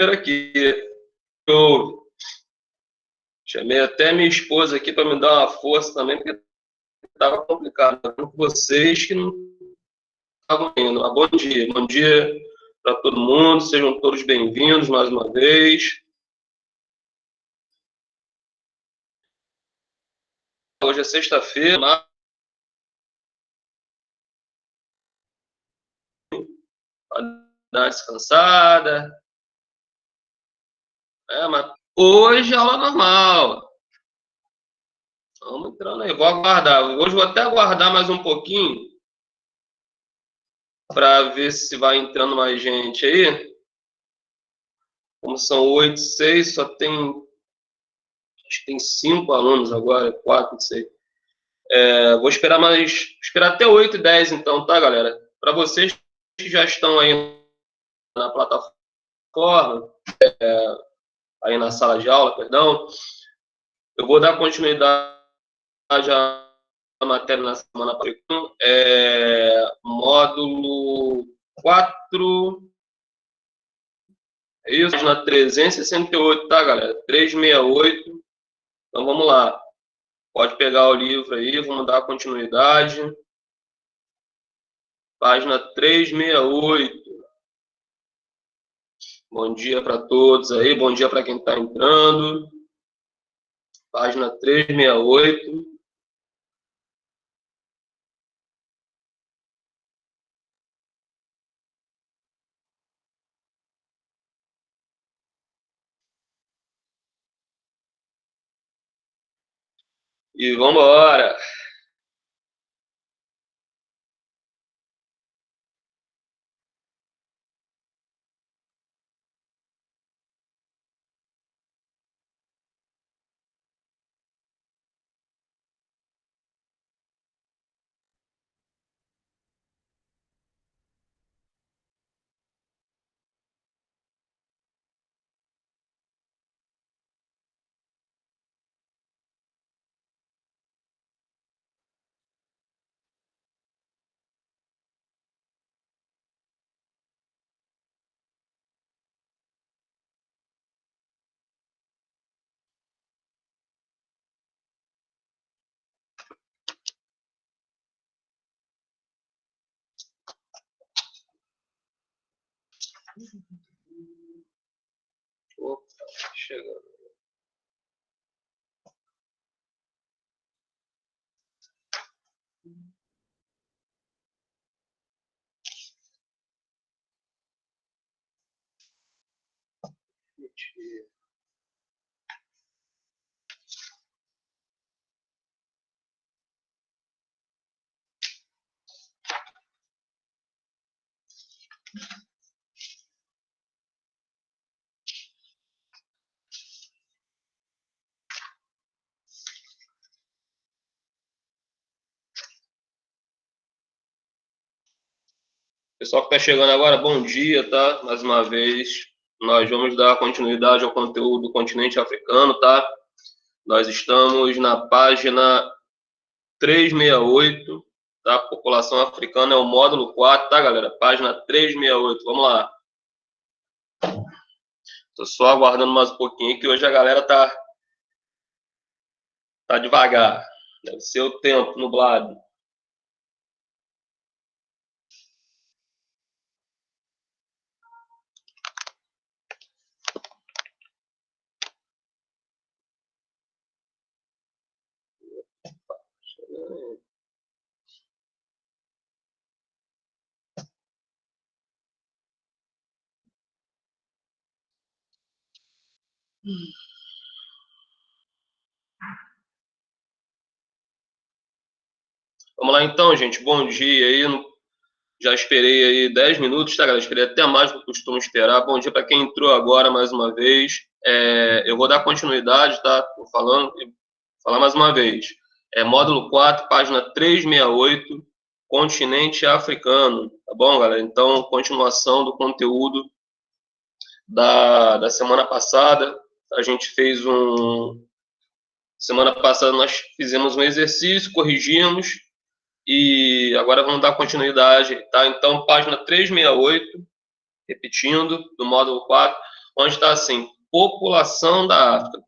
aqui. Eu chamei até minha esposa aqui para me dar uma força também, porque estava complicado. Com vocês que não estavam indo. Bom dia para todo mundo. Sejam todos bem-vindos mais uma vez. Hoje é sexta-feira. Dar uma descansada. Mas hoje é aula normal. Vamos entrando aí. Vou aguardar. Hoje vou até aguardar mais um pouquinho para ver se vai entrando mais gente aí. Como são 8, 6, só tem... Acho que tem 5 alunos agora, 4, não sei. Vou esperar até 8 e 10 então, tá, galera? Para vocês que já estão aí na plataforma, aí na sala de aula, perdão, eu vou dar continuidade à matéria na semana passada. Módulo 4, é isso, na 368, tá, galera? 368. Então, vamos lá. Pode pegar o livro aí, vamos dar continuidade. Página 368. Bom dia para todos aí, bom dia para quem está entrando. Página 368. E vamos embora. Opa, chegando. Pessoal que está chegando agora, bom dia, tá? Mais uma vez, nós vamos dar continuidade ao conteúdo do continente africano, tá? Nós estamos na página 368, tá? População africana é o módulo 4, tá, galera? Página 368, vamos lá. Tô só aguardando mais um pouquinho, que hoje a galera tá devagar. Deve ser o tempo nublado. Vamos lá então, gente. Bom dia aí. Já esperei aí 10 minutos, tá, galera? Esperei até mais do que eu costumo esperar. Bom dia para quem entrou agora mais uma vez. Eu vou dar continuidade, tá? Tô falando, falar mais uma vez. Módulo 4, página 368, continente africano, tá bom, galera? Então, continuação do conteúdo da semana passada. A gente fez Semana passada nós fizemos um exercício, corrigimos, e agora vamos dar continuidade, tá? Então, página 368, repetindo, do módulo 4. onde está assim, população da África.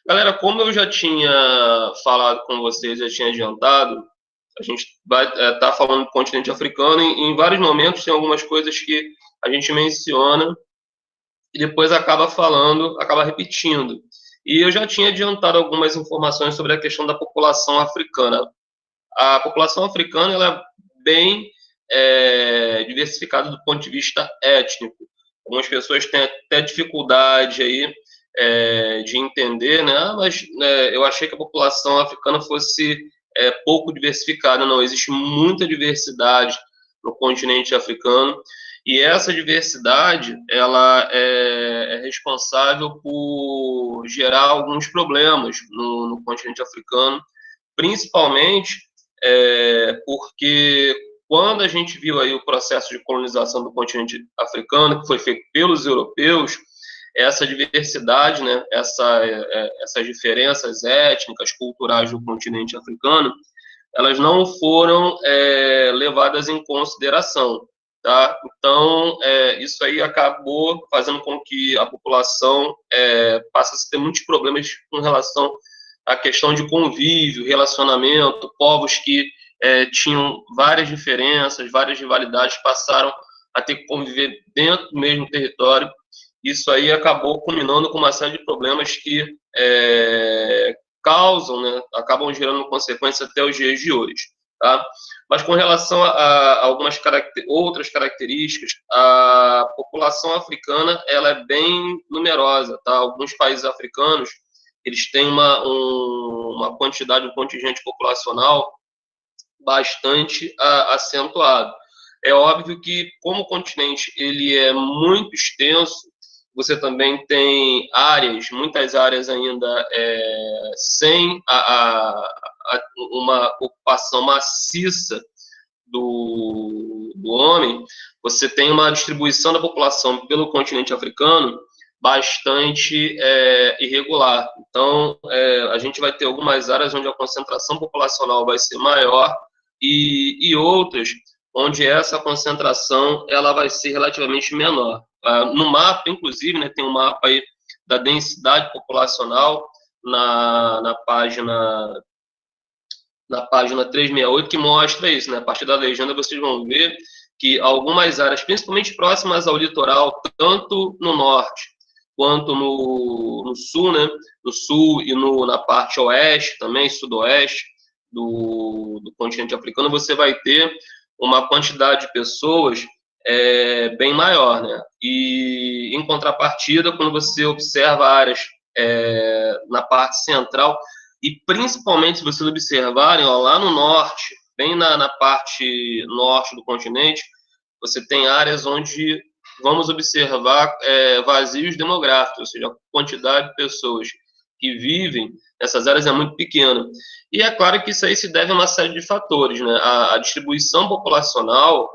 Galera, como eu já tinha falado com vocês, já tinha adiantado, a gente vai estar falando do continente africano e em vários momentos tem algumas coisas que a gente menciona e depois acaba falando, acaba repetindo. E eu já tinha adiantado algumas informações sobre a questão da população africana. A população africana ela é bem diversificada do ponto de vista étnico. Algumas pessoas têm até dificuldade aí de entender, né? Mas eu achei que a população africana fosse pouco diversificada. Não, existe muita diversidade no continente africano e essa diversidade ela é responsável por gerar alguns problemas no continente africano, principalmente porque quando a gente viu aí o processo de colonização do continente africano, que foi feito pelos europeus, essa diversidade, né, essas diferenças étnicas, culturais do continente africano, elas não foram levadas em consideração. Tá? Então, isso aí acabou fazendo com que a população passe a ter muitos problemas com relação à questão de convívio, relacionamento, povos que tinham várias diferenças, várias rivalidades, passaram a ter que conviver dentro do mesmo território. Isso aí acabou culminando com uma série de problemas que causam, né, acabam gerando consequências até os dias de hoje. Tá? Mas com relação a algumas outras características, a população africana ela é bem numerosa. Tá? Alguns países africanos eles têm uma quantidade, um contingente populacional bastante acentuado. É óbvio que, como o continente ele é muito extenso, você também tem muitas áreas ainda sem uma ocupação maciça do homem. Você tem uma distribuição da população pelo continente africano bastante irregular. Então, a gente vai ter algumas áreas onde a concentração populacional vai ser maior e outras onde essa concentração ela vai ser relativamente menor. No mapa, inclusive, né, tem um mapa aí da densidade populacional na página 368 que mostra isso, né? A partir da legenda vocês vão ver que algumas áreas, principalmente próximas ao litoral, tanto no norte quanto no sul, né? No sul e na parte oeste também, sudoeste do continente africano, você vai ter uma quantidade de pessoas bem maior, né? E em contrapartida, quando você observa áreas na parte central, e principalmente se vocês observarem, ó, lá no norte, bem na parte norte do continente, você tem áreas onde vamos observar vazios demográficos, ou seja, a quantidade de pessoas que vivem nessas áreas é muito pequena. E é claro que isso aí se deve a uma série de fatores, né? A distribuição populacional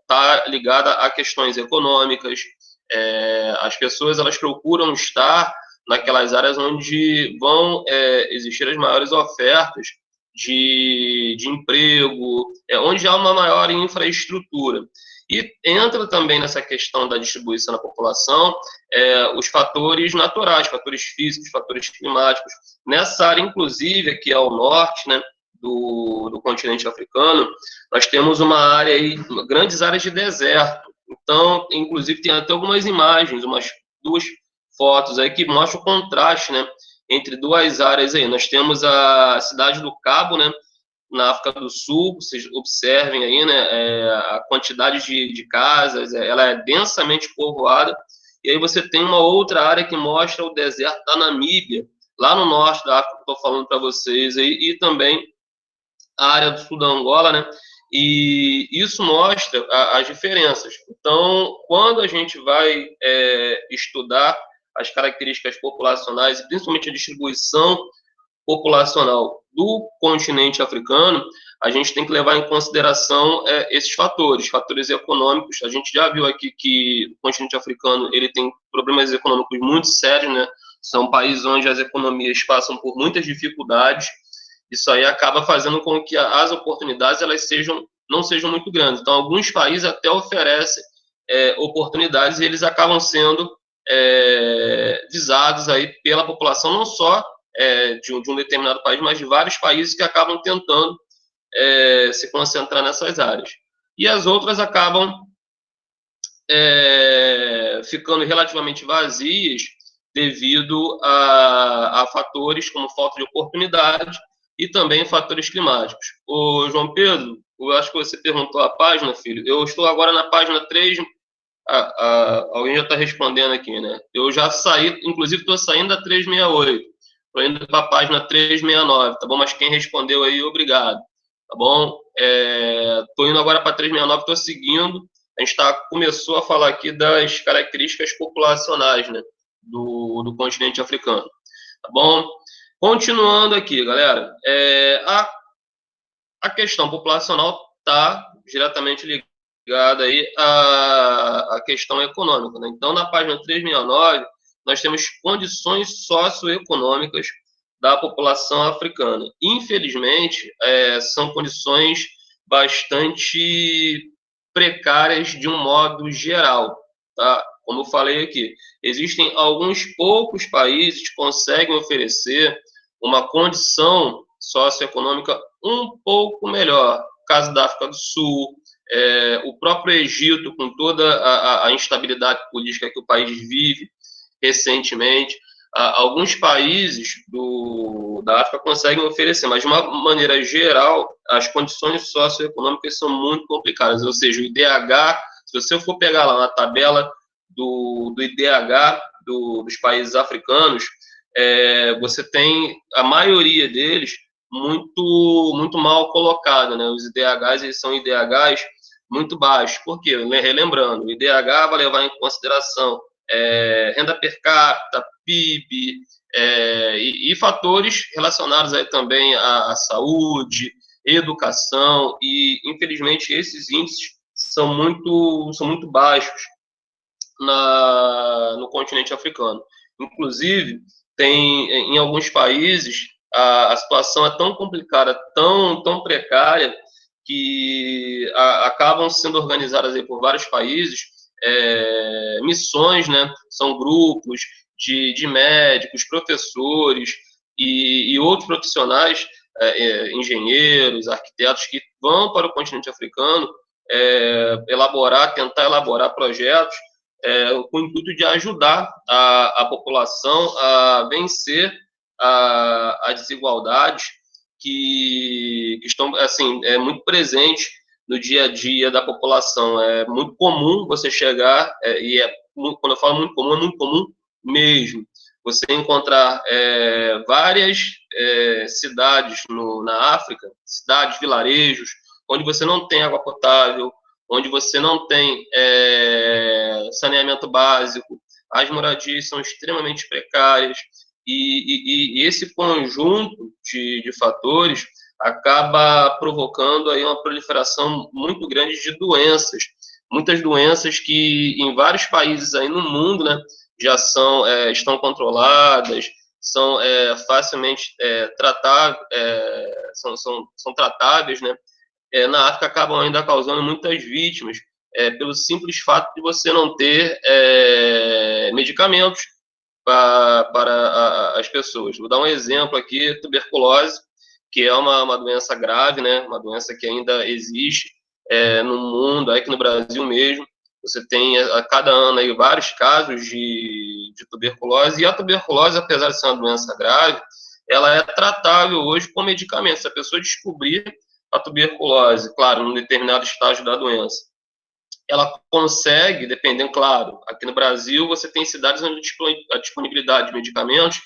está ligada a questões econômicas, as pessoas elas procuram estar naquelas áreas onde vão existir as maiores ofertas de emprego, onde há uma maior infraestrutura. E entra também nessa questão da distribuição da população os fatores naturais, fatores físicos, fatores climáticos. Nessa área, inclusive, aqui ao norte, né, do continente africano, nós temos uma área aí, grandes áreas de deserto. Então, inclusive, tem até algumas imagens, umas duas fotos aí que mostram o contraste, né, entre duas áreas aí. Nós temos a cidade do Cabo, né, na África do Sul, vocês observem aí, né, a quantidade de casas, ela é densamente povoada, e aí você tem uma outra área que mostra o deserto da Namíbia, lá no norte da África, que eu estou falando para vocês aí, e também a área do sul da Angola, né, e isso mostra as diferenças. Então, quando a gente vai estudar as características populacionais e principalmente a distribuição populacional do continente africano, a gente tem que levar em consideração esses fatores econômicos. A gente já viu aqui que o continente africano ele tem problemas econômicos muito sérios, né? São países onde as economias passam por muitas dificuldades. Isso aí acaba fazendo com que as oportunidades elas não sejam muito grandes. Então, alguns países até oferecem oportunidades e eles acabam sendo visados aí pela população, não só de um determinado país, mas de vários países que acabam tentando se concentrar nessas áreas. E as outras acabam ficando relativamente vazias devido a fatores como falta de oportunidade e também fatores climáticos. Ô, João Pedro, eu acho que você perguntou a página, filho. Eu estou agora na página 3. Alguém já está respondendo aqui, né? Eu já saí, inclusive estou saindo da 368. Estou indo para a página 369, tá bom? Mas quem respondeu aí, obrigado. Tá bom? Estou indo agora para 369, estou seguindo. A gente começou a falar aqui das características populacionais, né? Do continente africano. Tá bom? Continuando aqui, galera. A questão populacional está diretamente ligada aí à questão econômica, né? Então, na página 369, nós temos condições socioeconômicas da população africana. Infelizmente, são condições bastante precárias de um modo geral, tá? Como eu falei aqui, existem alguns poucos países que conseguem oferecer uma condição socioeconômica um pouco melhor. O caso da África do Sul, o próprio Egito, com toda a instabilidade política que o país vive recentemente, alguns países da África conseguem oferecer, mas de uma maneira geral, as condições socioeconômicas são muito complicadas, ou seja, o IDH, se você for pegar lá na tabela do IDH dos países africanos, você tem a maioria deles muito mal colocada, né? Os IDHs, eles são IDHs muito baixos. Por quê? Relembrando, o IDH vai levar em consideração renda per capita, PIB, e fatores relacionados aí também à saúde, educação, e infelizmente esses índices são muito baixos no continente africano. Inclusive, tem em alguns países a situação é tão complicada, tão precária, que acabam sendo organizadas aí por vários países missões, né? São grupos de médicos, professores e outros profissionais, engenheiros, arquitetos, que vão para o continente africano tentar elaborar projetos com o intuito de ajudar a população a vencer as desigualdades que estão assim muito presentes no dia a dia da população. É muito comum você chegar, quando eu falo muito comum, é muito comum mesmo, você encontrar várias cidades na África, cidades, vilarejos, onde você não tem água potável, onde você não tem saneamento básico, as moradias são extremamente precárias, e esse conjunto de fatores acaba provocando aí uma proliferação muito grande de doenças, muitas doenças que em vários países aí no mundo, né, já estão controladas, são facilmente são tratáveis, né? Na África acabam ainda causando muitas vítimas pelo simples fato de você não ter medicamentos para as pessoas. Vou dar um exemplo aqui: tuberculose, que é uma doença grave, né? Uma doença que ainda existe no mundo, aqui no Brasil mesmo. Você tem a cada ano aí vários casos de tuberculose, e a tuberculose, apesar de ser uma doença grave, ela é tratável hoje com medicamentos. Se a pessoa descobrir a tuberculose, claro, num determinado estágio da doença, ela consegue, dependendo, claro, aqui no Brasil você tem cidades onde a disponibilidade de medicamentos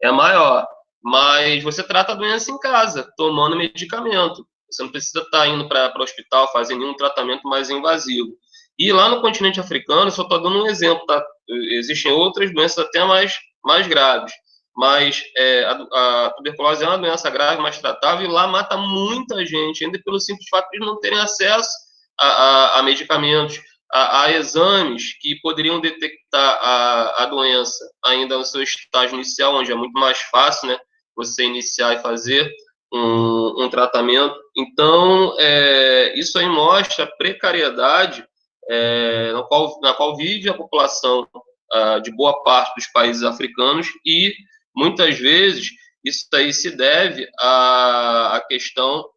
é maior, mas você trata a doença em casa, tomando medicamento. Você não precisa estar indo para o hospital fazer nenhum tratamento mais invasivo. E lá no continente africano, só estou dando um exemplo, tá? Existem outras doenças até mais graves, mas a tuberculose é uma doença grave, mais tratável, e lá mata muita gente, ainda pelo simples fato de não terem acesso a medicamentos, a exames que poderiam detectar a doença ainda no seu estágio inicial, onde é muito mais fácil, né, você iniciar e fazer um tratamento. Então, isso aí mostra a precariedade na qual vive a população de boa parte dos países africanos, e muitas vezes isso aí se deve à questão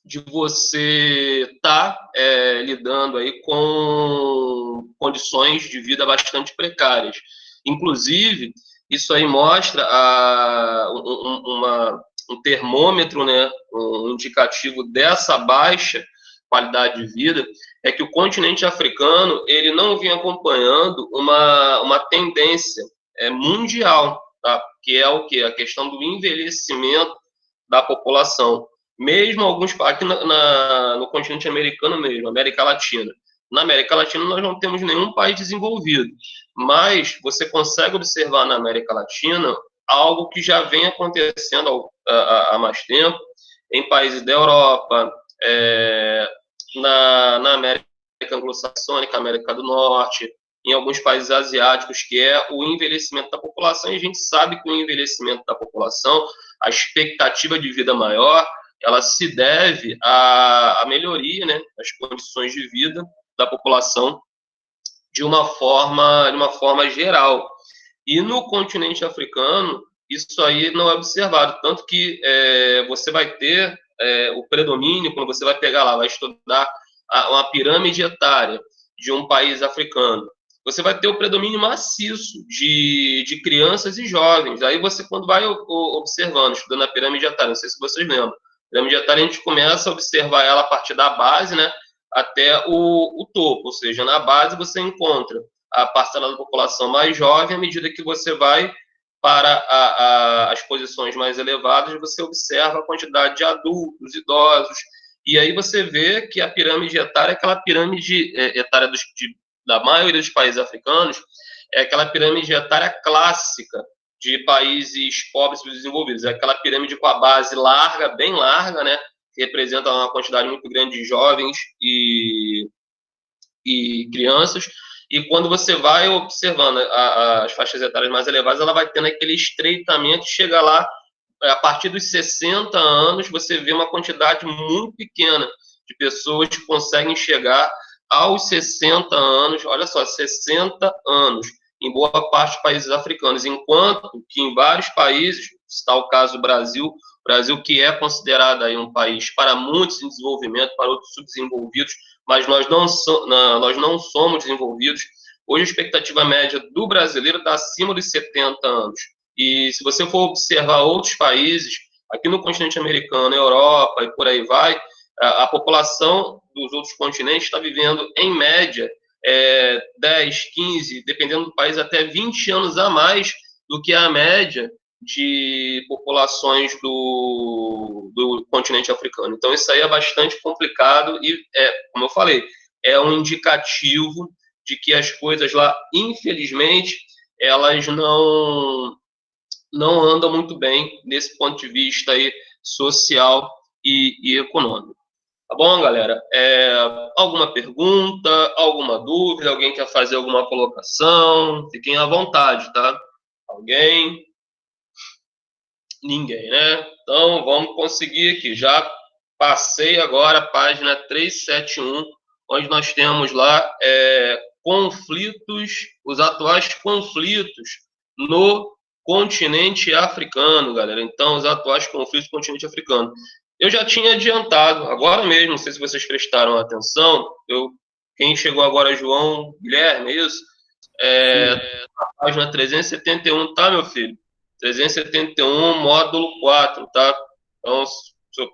de você estar lidando aí com condições de vida bastante precárias. Inclusive, isso aí mostra um termômetro, né, um indicativo dessa baixa qualidade de vida, é que o continente africano ele não vem acompanhando uma tendência mundial, tá? Que é o quê? A questão do envelhecimento da população. Mesmo alguns aqui no continente americano mesmo, América Latina. Na América Latina nós não temos nenhum país desenvolvido, mas você consegue observar na América Latina algo que já vem acontecendo há mais tempo em países da Europa, na América anglo-saxônica, América do Norte, em alguns países asiáticos, que é o envelhecimento da população, e a gente sabe que o envelhecimento da população, a expectativa de vida maior, ela se deve à melhoria, né, das condições de vida da população de uma forma geral. E no continente africano, isso aí não é observado, tanto que você vai ter o predomínio, quando você vai pegar lá, vai estudar uma pirâmide etária de um país africano, você vai ter o predomínio maciço de crianças e jovens. Aí você, quando vai observando, estudando a pirâmide etária, não sei se vocês lembram, a pirâmide etária a gente começa a observar ela a partir da base, né, até o topo, ou seja, na base você encontra a parcela da população mais jovem, à medida que você vai para as posições mais elevadas, você observa a quantidade de adultos, idosos, e aí você vê que a pirâmide etária, aquela pirâmide etária da maioria dos países africanos, é aquela pirâmide etária clássica de países pobres e desenvolvidos, é aquela pirâmide com a base larga, bem larga, né, que representa uma quantidade muito grande de jovens e crianças, e quando você vai observando as faixas etárias mais elevadas, ela vai tendo aquele estreitamento, chega lá, a partir dos 60 anos, você vê uma quantidade muito pequena de pessoas que conseguem chegar aos 60 anos, olha só, 60 anos, em boa parte dos países africanos, enquanto que em vários países, está o caso do Brasil, que é considerado aí um país para muitos em desenvolvimento, para outros subdesenvolvidos, mas nós não somos desenvolvidos. Hoje a expectativa média do brasileiro está acima dos 70 anos. E se você for observar outros países, aqui no continente americano, Europa e por aí vai, a população dos outros continentes está vivendo, em média, 10, 15, dependendo do país, até 20 anos a mais do que a média de populações do continente africano. Então, isso aí é bastante complicado e, como eu falei, é um indicativo de que as coisas lá, infelizmente, elas não andam muito bem nesse ponto de vista aí social e econômico. Tá bom, galera? Alguma pergunta, alguma dúvida? Alguém quer fazer alguma colocação? Fiquem à vontade, tá? Alguém? Ninguém, né? Então, vamos conseguir aqui. Já passei agora a página 371, onde nós temos lá os atuais conflitos no continente africano, galera. Então, os atuais conflitos no continente africano. Eu já tinha adiantado, agora mesmo, não sei se vocês prestaram atenção, quem chegou agora é João Guilherme, é isso? Na página 371, tá, meu filho? 371, módulo 4, tá? Então,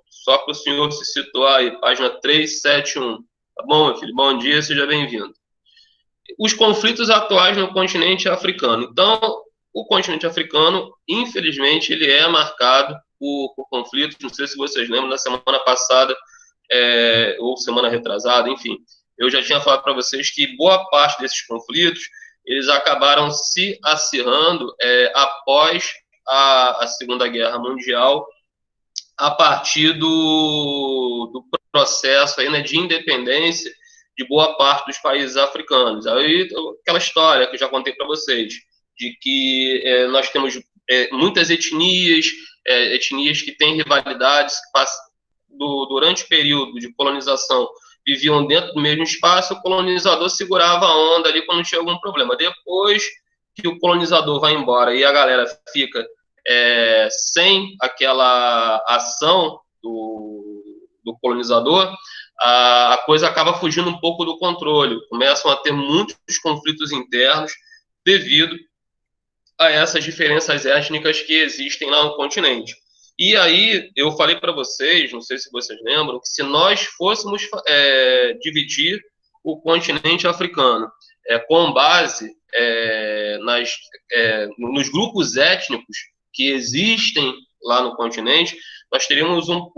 só para o senhor se situar aí, página 371. Tá bom, meu filho? Bom dia, seja bem-vindo. Os conflitos atuais no continente africano. Então, o continente africano, infelizmente, ele é marcado por conflitos. Não sei se vocês lembram, na semana passada, ou semana retrasada, enfim, eu já tinha falado para vocês que boa parte desses conflitos eles acabaram se acirrando após a Segunda Guerra Mundial, a partir do processo aí, né, de independência de boa parte dos países africanos. Aí, aquela história que eu já contei para vocês, de que nós temos muitas etnias que têm rivalidades, durante o período de colonização, viviam dentro do mesmo espaço, o colonizador segurava a onda ali quando tinha algum problema. Depois que o colonizador vai embora e a galera fica sem aquela ação do colonizador, a coisa acaba fugindo um pouco do controle. Começam a ter muitos conflitos internos devido a essas diferenças étnicas que existem lá no continente. E aí, eu falei para vocês, não sei se vocês lembram, que se nós fôssemos dividir o continente africano com base nos grupos étnicos que existem lá no continente, nós teríamos um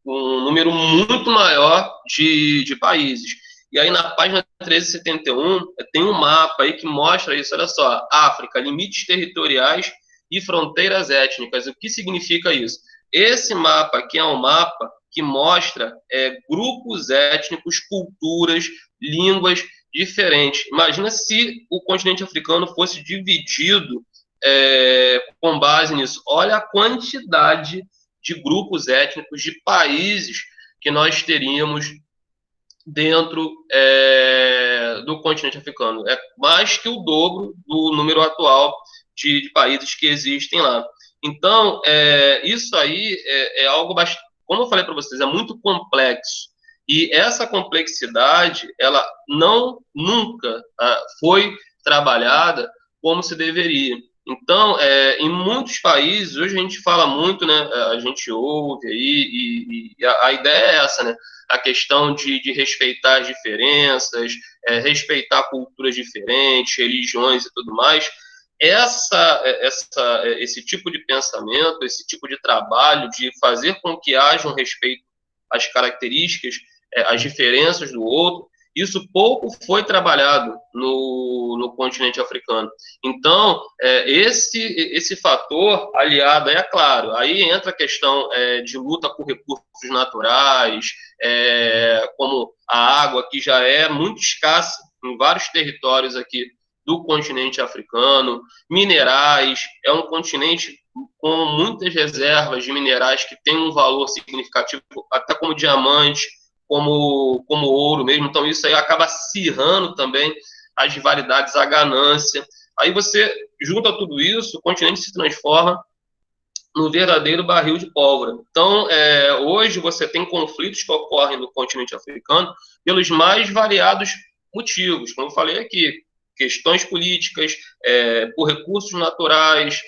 número muito maior de países. E aí, na página 1371, tem um mapa aí que mostra isso. Olha só, África, limites territoriais e fronteiras étnicas. O que significa isso? Esse mapa aqui é um mapa que mostra grupos étnicos, culturas, línguas diferentes. Imagina se o continente africano fosse dividido com base nisso. Olha a quantidade de grupos étnicos, de países que nós teríamos dentro do continente africano. É mais que o dobro do número atual de países que existem lá. Então, isso aí é algo bastante, como eu falei para vocês, é muito complexo. E essa complexidade, ela nunca foi trabalhada como se deveria. Então, em muitos países, hoje a gente fala muito, né? A gente ouve aí, e a ideia é essa, né? A questão de respeitar as diferenças, respeitar culturas diferentes, religiões e tudo mais. Esse tipo de pensamento, esse tipo de trabalho de fazer com que haja um respeito às características, às diferenças do outro, isso pouco foi trabalhado no continente africano. Então, esse fator aliado, é claro, aí entra a questão de luta por recursos naturais, como a água, que já é muito escassa em vários territórios aqui do continente africano, minerais, é um continente com muitas reservas de minerais que tem um valor significativo, até como diamante, como ouro mesmo. Então, isso aí acaba acirrando também as rivalidades, a ganância. Aí você junta tudo isso, o continente se transforma num verdadeiro barril de pólvora. Então, hoje você tem conflitos que ocorrem no continente africano pelos mais variados motivos, como eu falei aqui, questões políticas, por recursos naturais,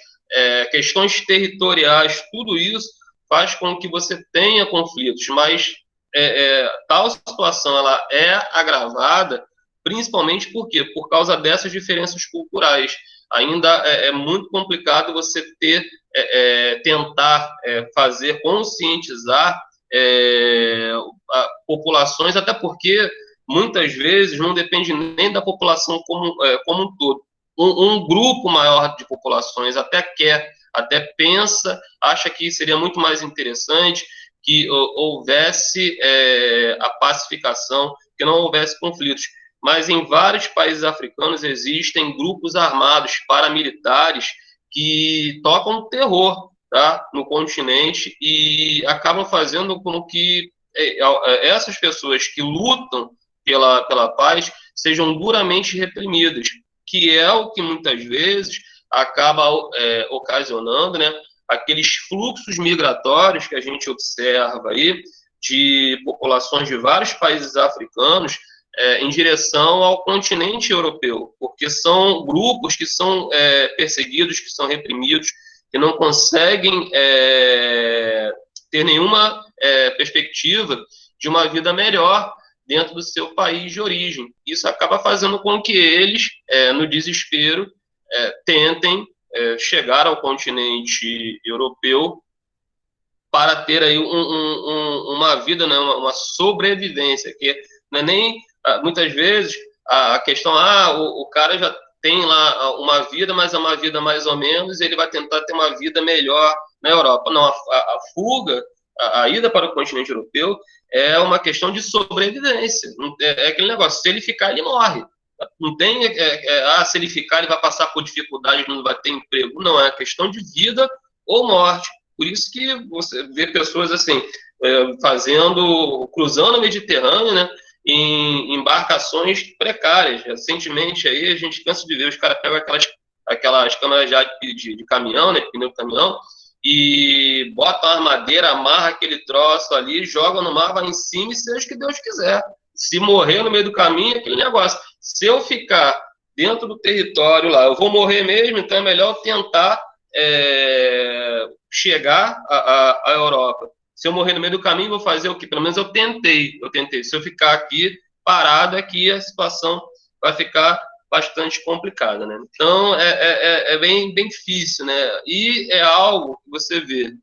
questões territoriais, tudo isso faz com que você tenha conflitos, mas tal situação ela é agravada principalmente por causa dessas diferenças culturais. Ainda é muito complicado você tentar fazer, conscientizar populações, até porque muitas vezes não depende nem da população como um todo. Um grupo maior de populações até pensa, acha que seria muito mais interessante que houvesse a pacificação, que não houvesse conflitos. Mas em vários países africanos existem grupos armados, paramilitares, que tocam terror, tá, no continente e acabam fazendo com que essas pessoas que lutam pela paz sejam duramente reprimidas, que é o que muitas vezes acaba ocasionando, né, aqueles fluxos migratórios que a gente observa aí de populações de vários países africanos em direção ao continente europeu, porque são grupos que são perseguidos, que são reprimidos, que não conseguem ter nenhuma perspectiva de uma vida melhor dentro do seu país de origem. Isso acaba fazendo com que eles, no desespero, tentem chegar ao continente europeu para ter aí uma vida, né, uma sobrevivência, que não é nem, muitas vezes, a questão, o cara já tem lá uma vida, mas é uma vida mais ou menos, ele vai tentar ter uma vida melhor na Europa. Não, a fuga, a ida para o continente europeu é uma questão de sobrevivência. É aquele negócio, se ele ficar, ele morre. Não tem, se ele ficar, ele vai passar por dificuldade, não vai ter emprego. Não, é questão de vida ou morte. Por isso que você vê pessoas assim, cruzando o Mediterrâneo, né, em embarcações precárias. Recentemente, aí, a gente cansa de ver, os caras pegam aquelas câmeras de caminhão, né, pneu de caminhão, e botam a armadeira, amarra aquele troço ali, joga no mar, vai em cima e seja o que Deus quiser. Se morrer no meio do caminho, é aquele negócio. Se eu ficar dentro do território lá, eu vou morrer mesmo, então é melhor tentar chegar à Europa. Se eu morrer no meio do caminho, vou fazer o quê? Pelo menos eu tentei. Se eu ficar aqui parado, aqui a situação vai ficar bastante complicada, né? Então, é bem difícil, né? E é algo que você vê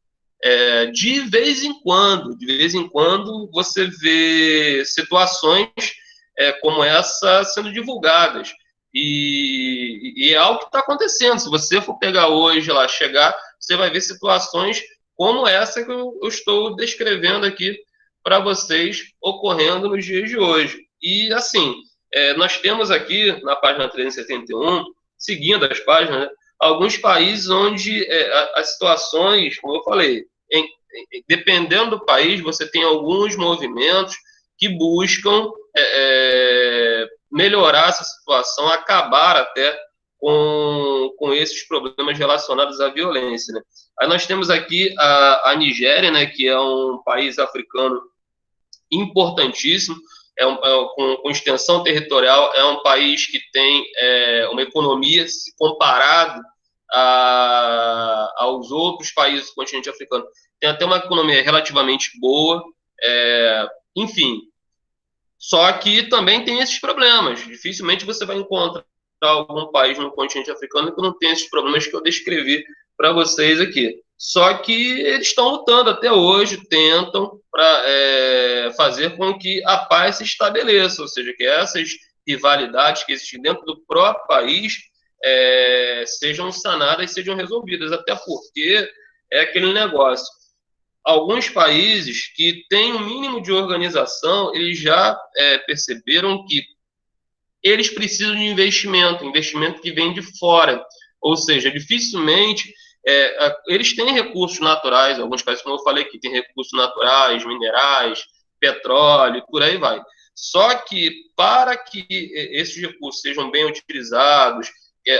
de vez em quando você vê situações como essa sendo divulgadas. E é algo que está acontecendo. Se você for pegar hoje lá, chegar, você vai ver situações como essa que eu estou descrevendo aqui para vocês ocorrendo nos dias de hoje. E assim, nós temos aqui na página 371, seguindo as páginas, né, alguns países onde as situações, como eu falei, dependendo do país, você tem alguns movimentos que buscam melhorar essa situação, acabar até com esses problemas relacionados à violência, né? Aí nós temos aqui a Nigéria, né, que é um país africano importantíssimo, com extensão territorial, é um país que tem uma economia, se comparado aos outros países do continente africano, tem até uma economia relativamente boa, enfim. Só que também tem esses problemas. Dificilmente você vai encontrar algum país no continente africano que não tenha esses problemas que eu descrevi para vocês aqui. Só que eles estão lutando até hoje, tentam fazer com que a paz se estabeleça, ou seja, que essas rivalidades que existem dentro do próprio país sejam sanadas, sejam resolvidas, até porque é aquele negócio. Alguns países que têm um mínimo de organização, eles já perceberam que eles precisam de investimento que vem de fora. Ou seja, dificilmente eles têm recursos naturais, alguns países, como eu falei aqui, têm recursos naturais, minerais, petróleo, por aí vai. Só que para que esses recursos sejam bem utilizados,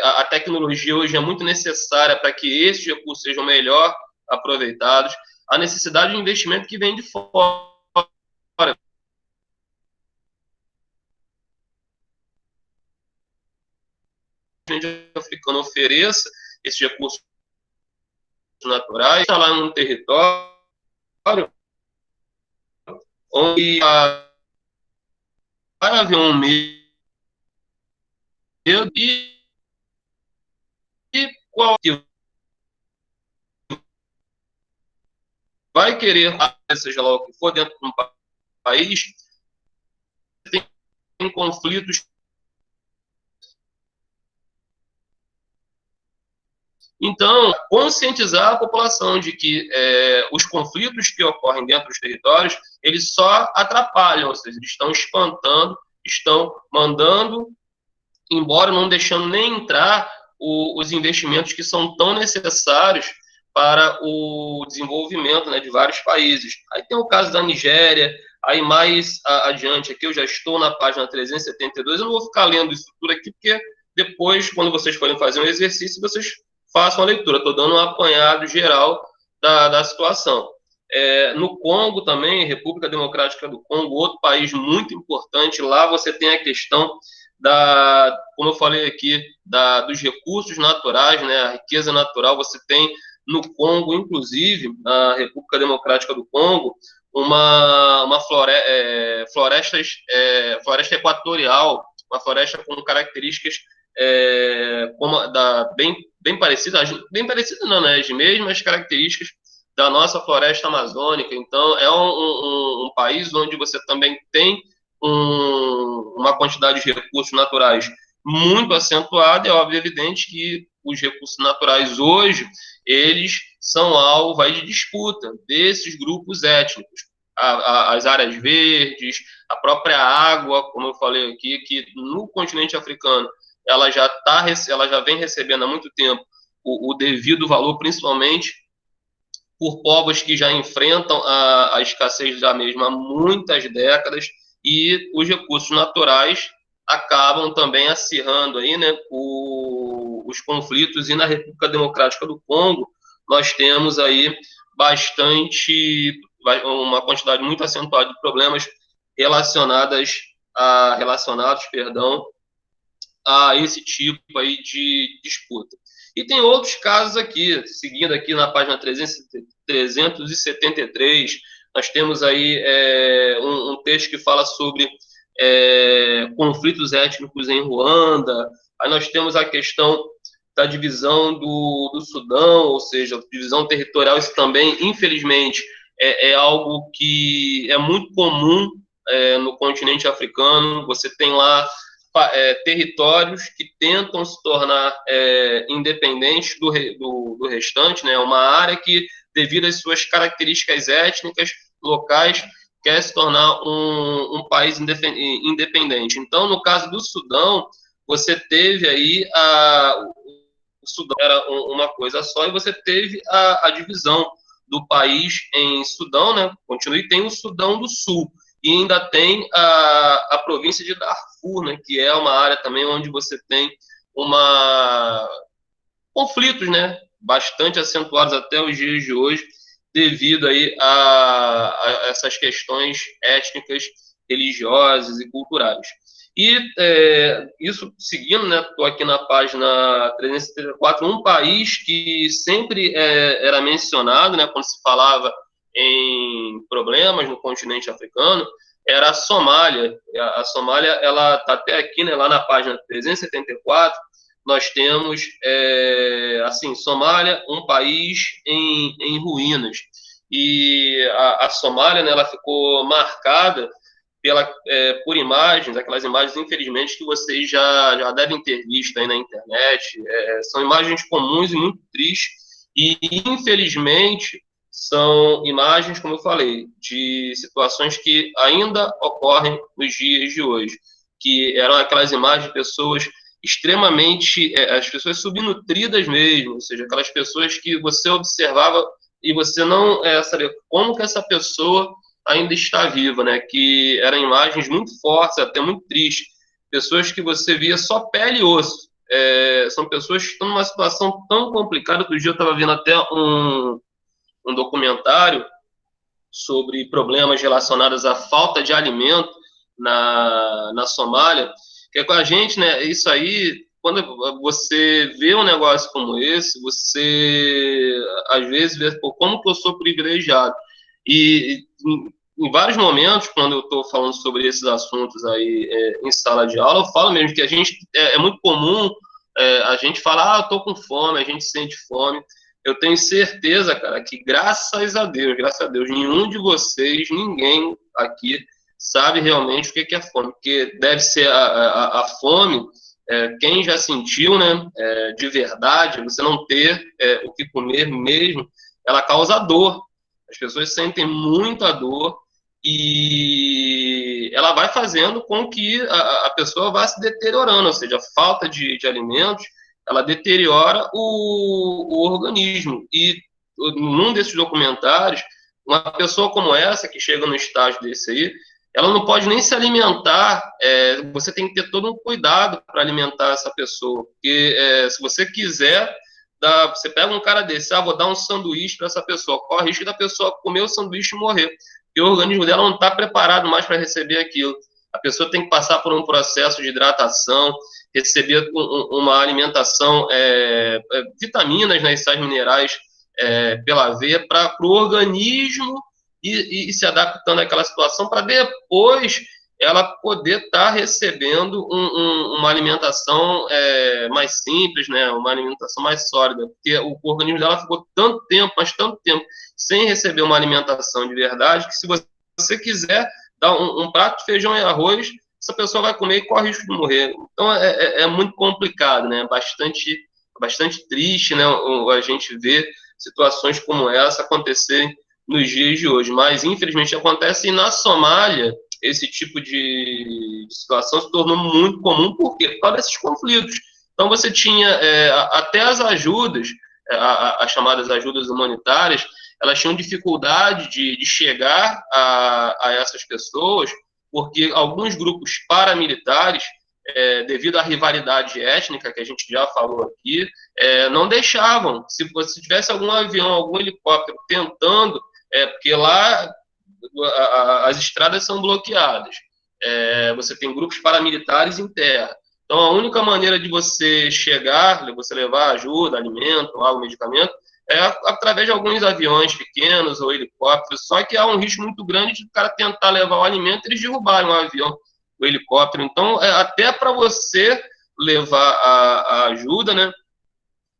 a tecnologia hoje é muito necessária para que esses recursos sejam melhor aproveitados, a necessidade de investimento que vem de fora. O continente africano ofereça esses recursos naturais, está lá num território onde vai haver um medo e qual que vai querer, seja lá o que for, dentro de um país, tem conflitos. Então, conscientizar a população de que os conflitos que ocorrem dentro dos territórios, eles só atrapalham, ou seja, eles estão espantando, estão mandando embora, não deixando nem entrar os investimentos que são tão necessários para o desenvolvimento, né, de vários países. Aí tem o caso da Nigéria, aí mais adiante aqui, eu já estou na página 372, eu não vou ficar lendo isso tudo aqui, porque depois, quando vocês forem fazer um exercício, vocês façam a leitura. Estou dando um apanhado geral da situação. No Congo também, República Democrática do Congo, outro país muito importante, lá você tem a questão como eu falei aqui, dos recursos naturais, né, a riqueza natural. Você tem no Congo, inclusive, na República Democrática do Congo, uma floresta equatorial, uma floresta com características bem parecidas não, né, as mesmas características da nossa floresta amazônica. Então, é um país onde você também tem uma quantidade de recursos naturais muito acentuada. É óbvio, evidente que os recursos naturais hoje, eles são alvo de disputa desses grupos étnicos. As áreas verdes, a própria água, como eu falei aqui, que no continente africano ela já vem recebendo há muito tempo o devido valor, principalmente por povos que já enfrentam a escassez da mesma há muitas décadas. e os recursos naturais acabam também acirrando aí, né, os conflitos, e na República Democrática do Congo nós temos aí uma quantidade muito acentuada de problemas relacionados, a esse tipo aí de disputa. E tem outros casos aqui, seguindo aqui na página 373, nós temos aí um texto que fala sobre conflitos étnicos em Ruanda. Aí nós temos a questão da divisão do Sudão, ou seja, divisão territorial. Isso também, infelizmente, é algo que é muito comum no continente africano. Você tem lá territórios que tentam se tornar independentes do restante, né? Uma área que, devido às suas características étnicas locais, quer se tornar um país independente. Então, no caso do Sudão, você teve aí o Sudão era uma coisa só, e você teve a divisão do país em Sudão, né? Continua, e tem o Sudão do Sul, e ainda tem a província de Darfur, né? Que é uma área também onde você tem conflitos, né? Bastante acentuados até os dias de hoje, devido aí a essas questões étnicas, religiosas e culturais. E isso seguindo, né? Estou aqui na página 374, um país que sempre era mencionado, né? Quando se falava em problemas no continente africano, era a Somália. A Somália, ela está até aqui, né? Lá na página 374, nós temos, assim, Somália, um país em ruínas. E a Somália, né, ela ficou marcada por imagens, aquelas imagens, infelizmente, que vocês já devem ter visto aí na internet. São imagens comuns e muito tristes, e, infelizmente, são imagens, como eu falei, de situações que ainda ocorrem nos dias de hoje, que eram aquelas imagens de pessoas extremamente, as pessoas subnutridas mesmo, ou seja, aquelas pessoas que você observava e você não sabia como que essa pessoa ainda está viva, né? Que eram imagens muito fortes, até muito tristes, pessoas que você via só pele e osso. São pessoas que estão numa situação tão complicada. Outro dia eu estava vendo até um documentário sobre problemas relacionados à falta de alimento na Somália, que é com a gente, né? Isso aí, quando você vê um negócio como esse, você às vezes vê, pô, como que eu sou privilegiado. E em vários momentos, quando eu estou falando sobre esses assuntos aí em sala de aula, eu falo mesmo que a gente é muito comum a gente falar, eu estou com fome, a gente sente fome. Eu tenho certeza, cara, que graças a Deus, nenhum de vocês, ninguém aqui sabe realmente o que é fome, porque deve ser a fome, quem já sentiu, né, de verdade, você não ter o que comer mesmo, ela causa dor. As pessoas sentem muita dor, e ela vai fazendo com que a pessoa vá se deteriorando, ou seja, a falta de alimentos, ela deteriora o organismo. E num desses documentários, uma pessoa como essa, que chega no estágio desse aí, ela não pode nem se alimentar, você tem que ter todo um cuidado para alimentar essa pessoa, porque se você quiser, você pega um cara desse, vou dar um sanduíche para essa pessoa, corre o risco da pessoa comer o sanduíche e morrer, porque o organismo dela não está preparado mais para receber aquilo. A pessoa tem que passar por um processo de hidratação, receber uma alimentação, vitaminas, né, e sais minerais pela veia, para o organismo e se adaptando àquela situação, para depois ela poder estar recebendo uma alimentação mais simples, né, uma alimentação mais sólida, porque o organismo dela ficou tanto tempo, mas tanto tempo, sem receber uma alimentação de verdade, que se você quiser dar um prato de feijão e arroz, essa pessoa vai comer e corre risco de morrer. Então é muito complicado, né? Bastante triste, né? A gente vê situações como essa acontecerem nos dias de hoje. Mas, infelizmente, acontece, e na Somália esse tipo de situação se tornou muito comum. Por quê? Por causa desses conflitos. Então você tinha até as ajudas, as chamadas ajudas humanitárias, elas tinham dificuldade de chegar a essas pessoas, porque alguns grupos paramilitares, devido à rivalidade étnica que a gente já falou aqui, não deixavam. Se você tivesse algum avião, algum helicóptero tentando, porque lá as estradas são bloqueadas, você tem grupos paramilitares em terra. Então, a única maneira de você chegar, de você levar ajuda, alimento, água, medicamento, é através de alguns aviões pequenos ou helicópteros. Só que há um risco muito grande de o cara tentar levar o alimento e eles derrubarem o avião, o helicóptero. Então, até para você levar a ajuda, né,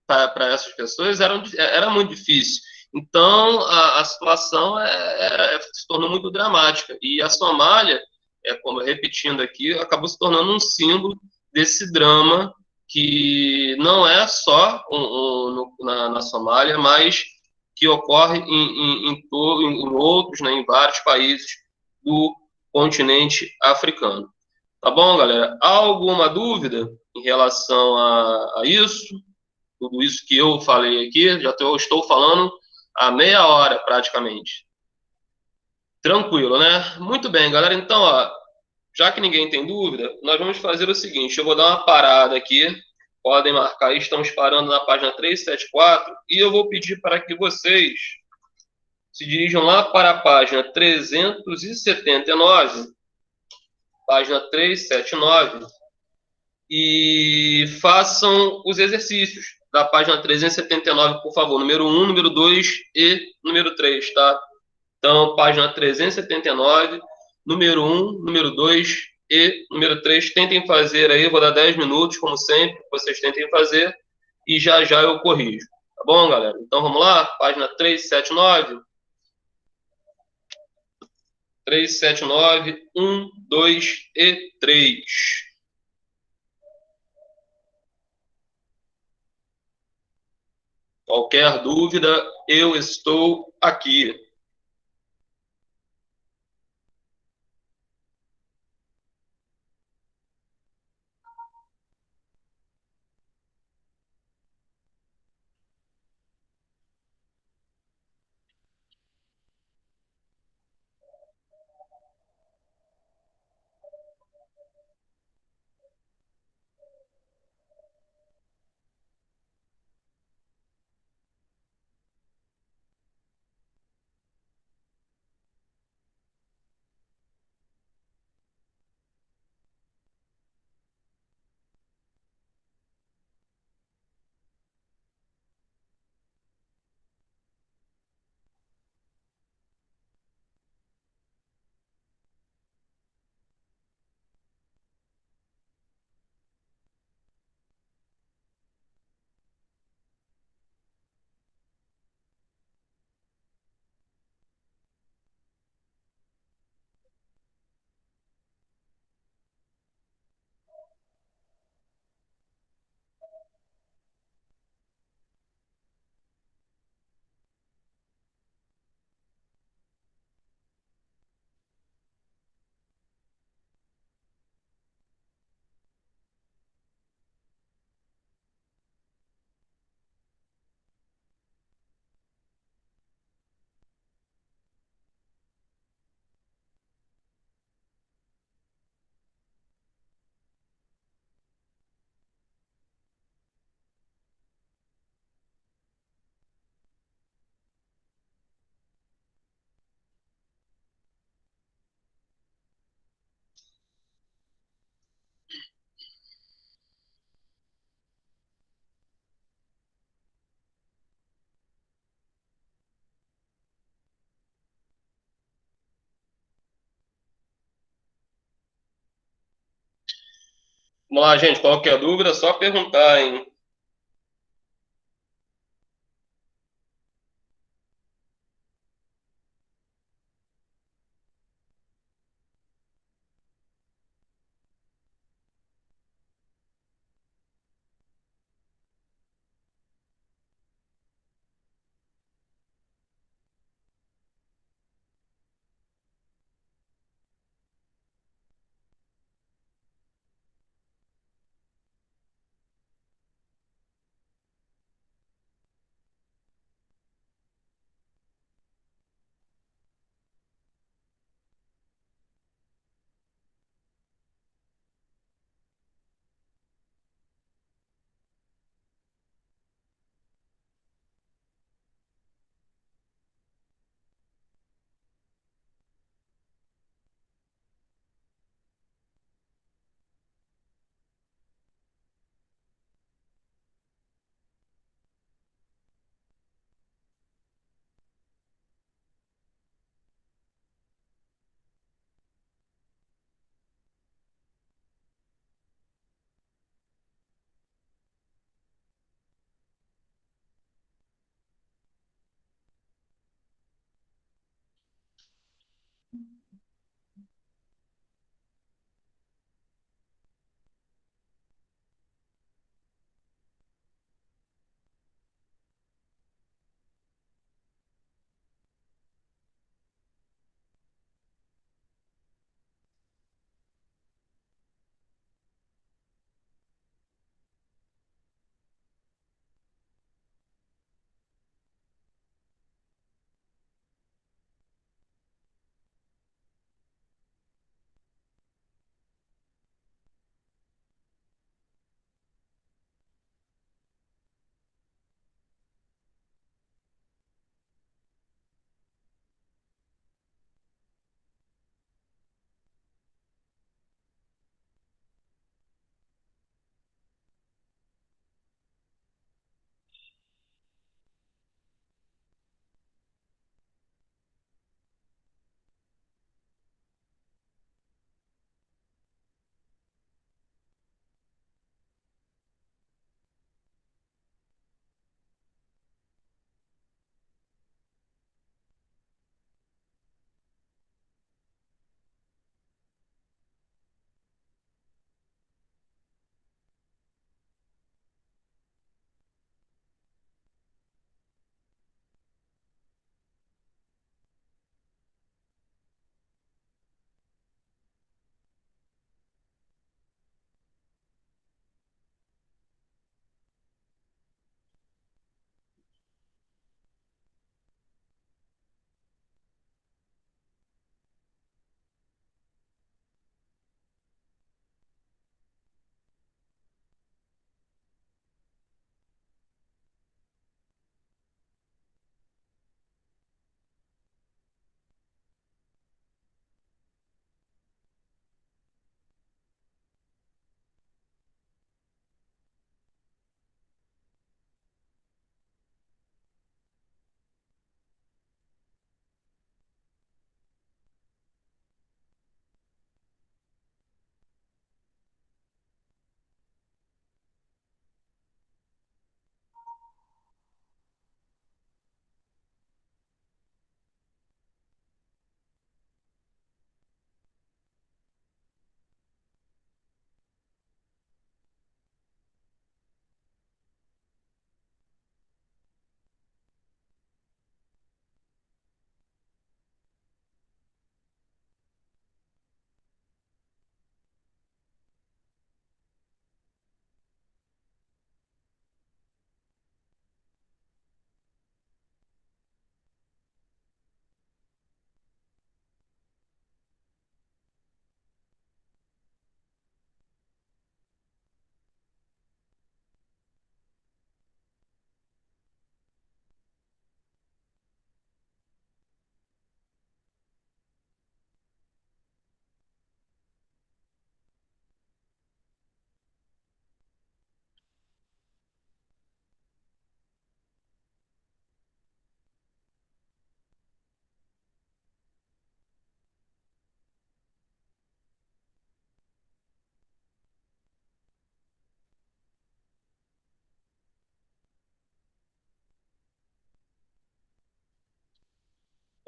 para essas pessoas era muito difícil. Então, a situação se tornou muito dramática. E a Somália, como repetindo aqui, acabou se tornando um símbolo desse drama que não é só na Somália, mas que ocorre em outros, né, em vários países do continente africano. Tá bom, galera? Há alguma dúvida em relação a isso? Tudo isso que eu falei aqui, estou falando há meia hora praticamente. Tranquilo, né? Muito bem, galera. Então, ó, já que ninguém tem dúvida, nós vamos fazer o seguinte: eu vou dar uma parada aqui. Podem marcar aí, estamos parando na página 374 e eu vou pedir para que vocês se dirijam lá para a página 379, página 379, e façam os exercícios da página 379, por favor, número um, número 2 e número 3, tá? Então, página 379, número um, número 2 e número 3, tentem fazer aí, vou dar 10 minutos, como sempre, vocês tentem fazer, e já já eu corrijo, tá bom, galera? Então, vamos lá, página 379, 379, 1, 2 e 3. Qualquer dúvida, eu estou aqui. Vamos lá, gente. Qualquer dúvida, é só perguntar, hein?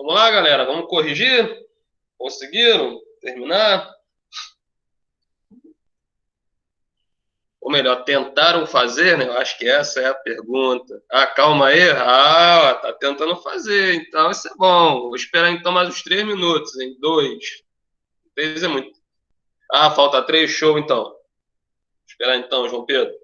Vamos lá, galera, vamos corrigir? Conseguiram terminar? Ou melhor, tentaram fazer, né? Eu acho que essa é a pergunta. Ah, calma aí. Ah, tá tentando fazer, então isso é bom. Vou esperar então mais uns 3 minutos, hein? Dois. 3 é muito. Ah, falta três, show então. Vou esperar então, João Pedro.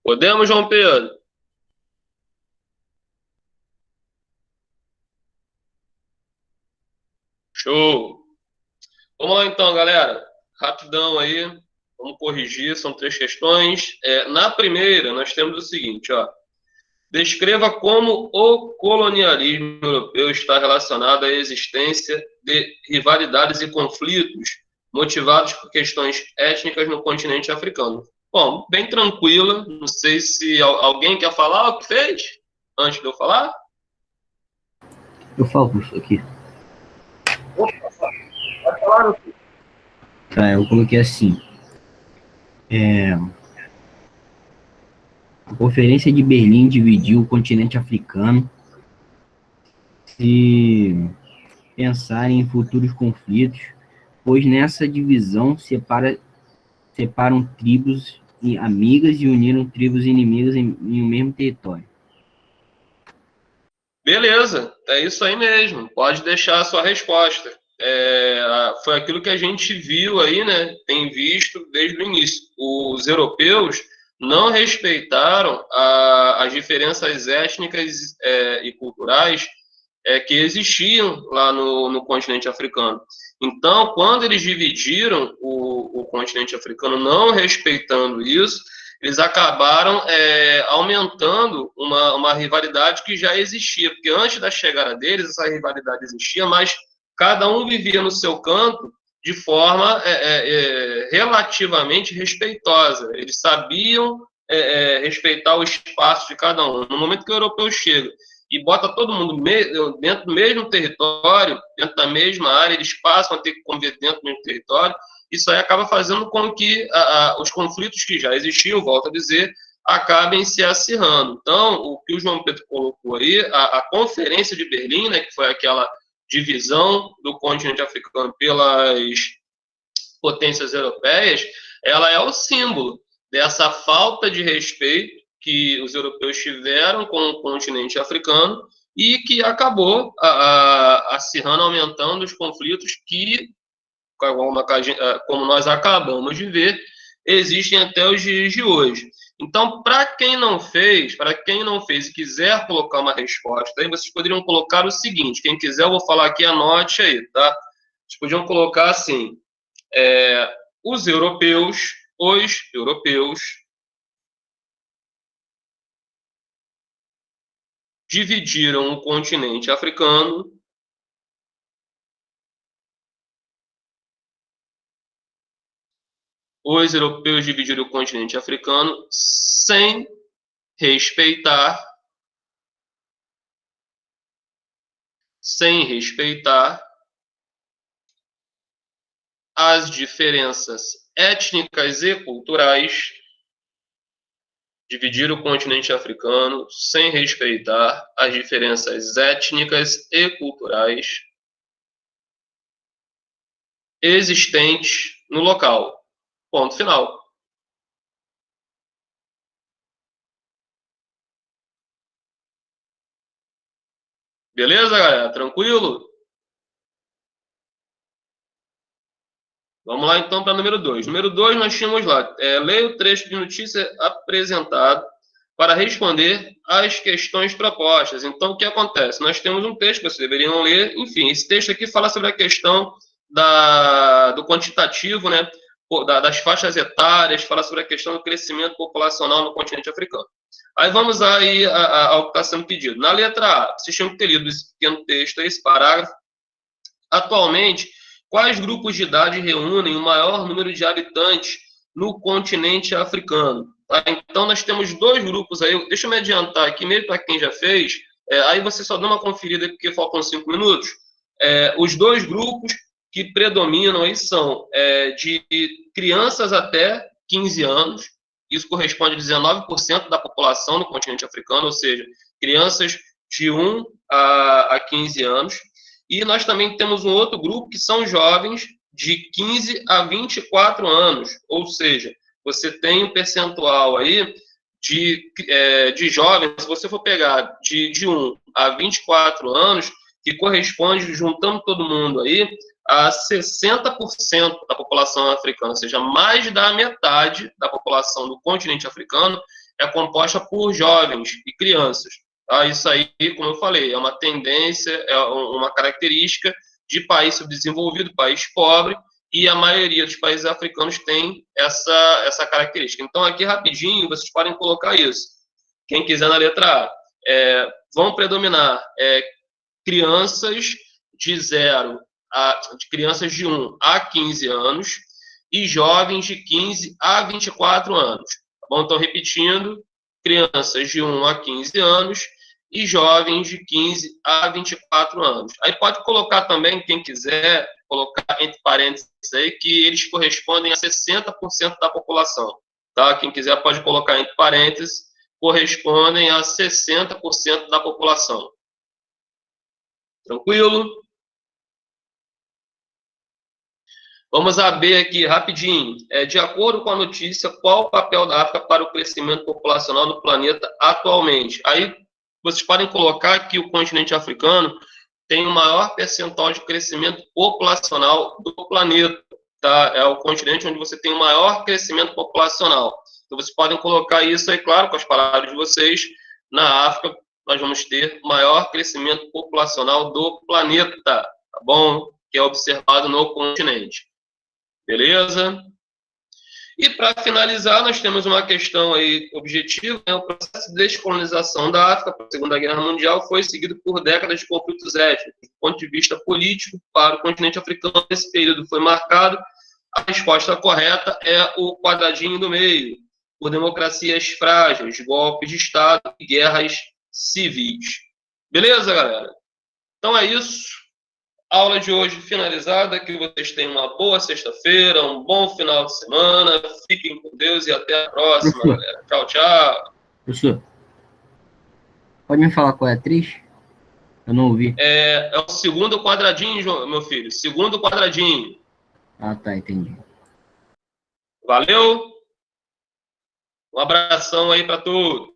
Podemos, João Pedro? Show! Vamos lá então, galera. Rapidão aí, vamos corrigir, são 3 questões. Na primeira, nós temos o seguinte, ó. Descreva como o colonialismo europeu está relacionado à existência de rivalidades e conflitos motivados por questões étnicas no continente africano. Bom, bem tranquila, não sei se alguém quer falar o que fez, antes de eu falar? Eu falo, professor, aqui. Opa, pode falar, meu filho. Tá, eu coloquei assim. A Conferência de Berlim dividiu o continente africano. Se pensarem em futuros conflitos, pois nessa divisão separam tribos amigas e uniram tribos inimigas em um mesmo território. Beleza, é isso aí mesmo. Pode deixar a sua resposta. Foi aquilo que a gente viu aí, né? Tem visto desde o início. Os europeus não respeitaram as diferenças étnicas e culturais que existiam lá no continente africano. Então, quando eles dividiram o continente africano, não respeitando isso, eles acabaram aumentando uma rivalidade que já existia, porque antes da chegada deles, essa rivalidade existia, mas cada um vivia no seu canto de forma relativamente respeitosa. Eles sabiam respeitar o espaço de cada um. No momento que o europeu chega e bota todo mundo dentro do mesmo território, dentro da mesma área, eles passam a ter que conviver dentro do mesmo território, isso aí acaba fazendo com que os conflitos que já existiam, volto a dizer, acabem se acirrando. Então, o que o João Pedro colocou aí, a Conferência de Berlim, né, que foi aquela divisão do continente africano pelas potências europeias, ela é o símbolo dessa falta de respeito que os europeus tiveram com o continente africano e que acabou acirrando, aumentando os conflitos que, como nós acabamos de ver, existem até os dias de hoje. Então, para quem não fez e quiser colocar uma resposta, aí vocês poderiam colocar o seguinte, quem quiser eu vou falar aqui, anote aí, tá? Vocês podiam colocar assim, os europeus dividiram o continente africano sem respeitar as diferenças étnicas e culturais, dividir o continente africano sem respeitar as diferenças étnicas e culturais existentes no local. Ponto final. Beleza, galera? Tranquilo? Vamos lá, então, para número 2. Número 2, nós tínhamos lá, leia o trecho de notícia apresentado para responder às questões propostas. Então, o que acontece? Nós temos um texto que vocês deveriam ler. Enfim, esse texto aqui fala sobre a questão do quantitativo, né, das faixas etárias, fala sobre a questão do crescimento populacional no continente africano. Aí vamos aí ao que está sendo pedido. Na letra A, vocês tinham que ter lido esse pequeno texto, esse parágrafo. Atualmente, quais grupos de idade reúnem o maior número de habitantes no continente africano? Tá? Então, nós temos 2 grupos aí. Deixa eu me adiantar aqui, mesmo para quem já fez. Aí você só dá uma conferida, porque faltam 5 minutos. Os 2 grupos que predominam aí são de crianças até 15 anos. Isso corresponde a 19% da população no continente africano, ou seja, crianças de 1 a 15 anos. E nós também temos um outro grupo que são jovens de 15 a 24 anos, ou seja, você tem um percentual aí de jovens, se você for pegar de 1 a 24 anos, que corresponde, juntando todo mundo aí, a 60% da população africana, ou seja, mais da metade da população do continente africano é composta por jovens e crianças. Isso aí, como eu falei, é uma tendência, é uma característica de país subdesenvolvido, país pobre, e a maioria dos países africanos tem essa característica. Então, aqui rapidinho, vocês podem colocar isso. Quem quiser na letra A, vão predominar crianças crianças de 1 a 15 anos e jovens de 15 a 24 anos. Tá bom? Então, repetindo, crianças de 1 a 15 anos e jovens de 15 a 24 anos. Aí pode colocar também, quem quiser, colocar entre parênteses aí, que eles correspondem a 60% da população. Tá? Quem quiser pode colocar entre parênteses, correspondem a 60% da população. Tranquilo? Vamos a B aqui, rapidinho. De acordo com a notícia, qual o papel da África para o crescimento populacional do planeta atualmente? Aí, vocês podem colocar que o continente africano tem o maior percentual de crescimento populacional do planeta. Tá? É o continente onde você tem o maior crescimento populacional. Então, vocês podem colocar isso aí, claro, com as palavras de vocês. Na África, nós vamos ter o maior crescimento populacional do planeta, tá bom? Que é observado no continente. Beleza? E para finalizar, nós temos uma questão aí objetiva, né? O processo de descolonização da África para a Segunda Guerra Mundial foi seguido por décadas de conflitos étnicos. Do ponto de vista político, para o continente africano, esse período foi marcado. A resposta correta é o quadradinho do meio, por democracias frágeis, golpes de Estado e guerras civis. Beleza, galera? Então é isso. Aula de hoje finalizada, que vocês tenham uma boa sexta-feira, um bom final de semana, fiquem com Deus e até a próxima, Professor. galera. Tchau, tchau. Professor, pode me falar qual é a atriz? Eu não ouvi. É o segundo quadradinho, meu filho, segundo quadradinho. Ah, tá, entendi. Valeu? Um abração aí para todos.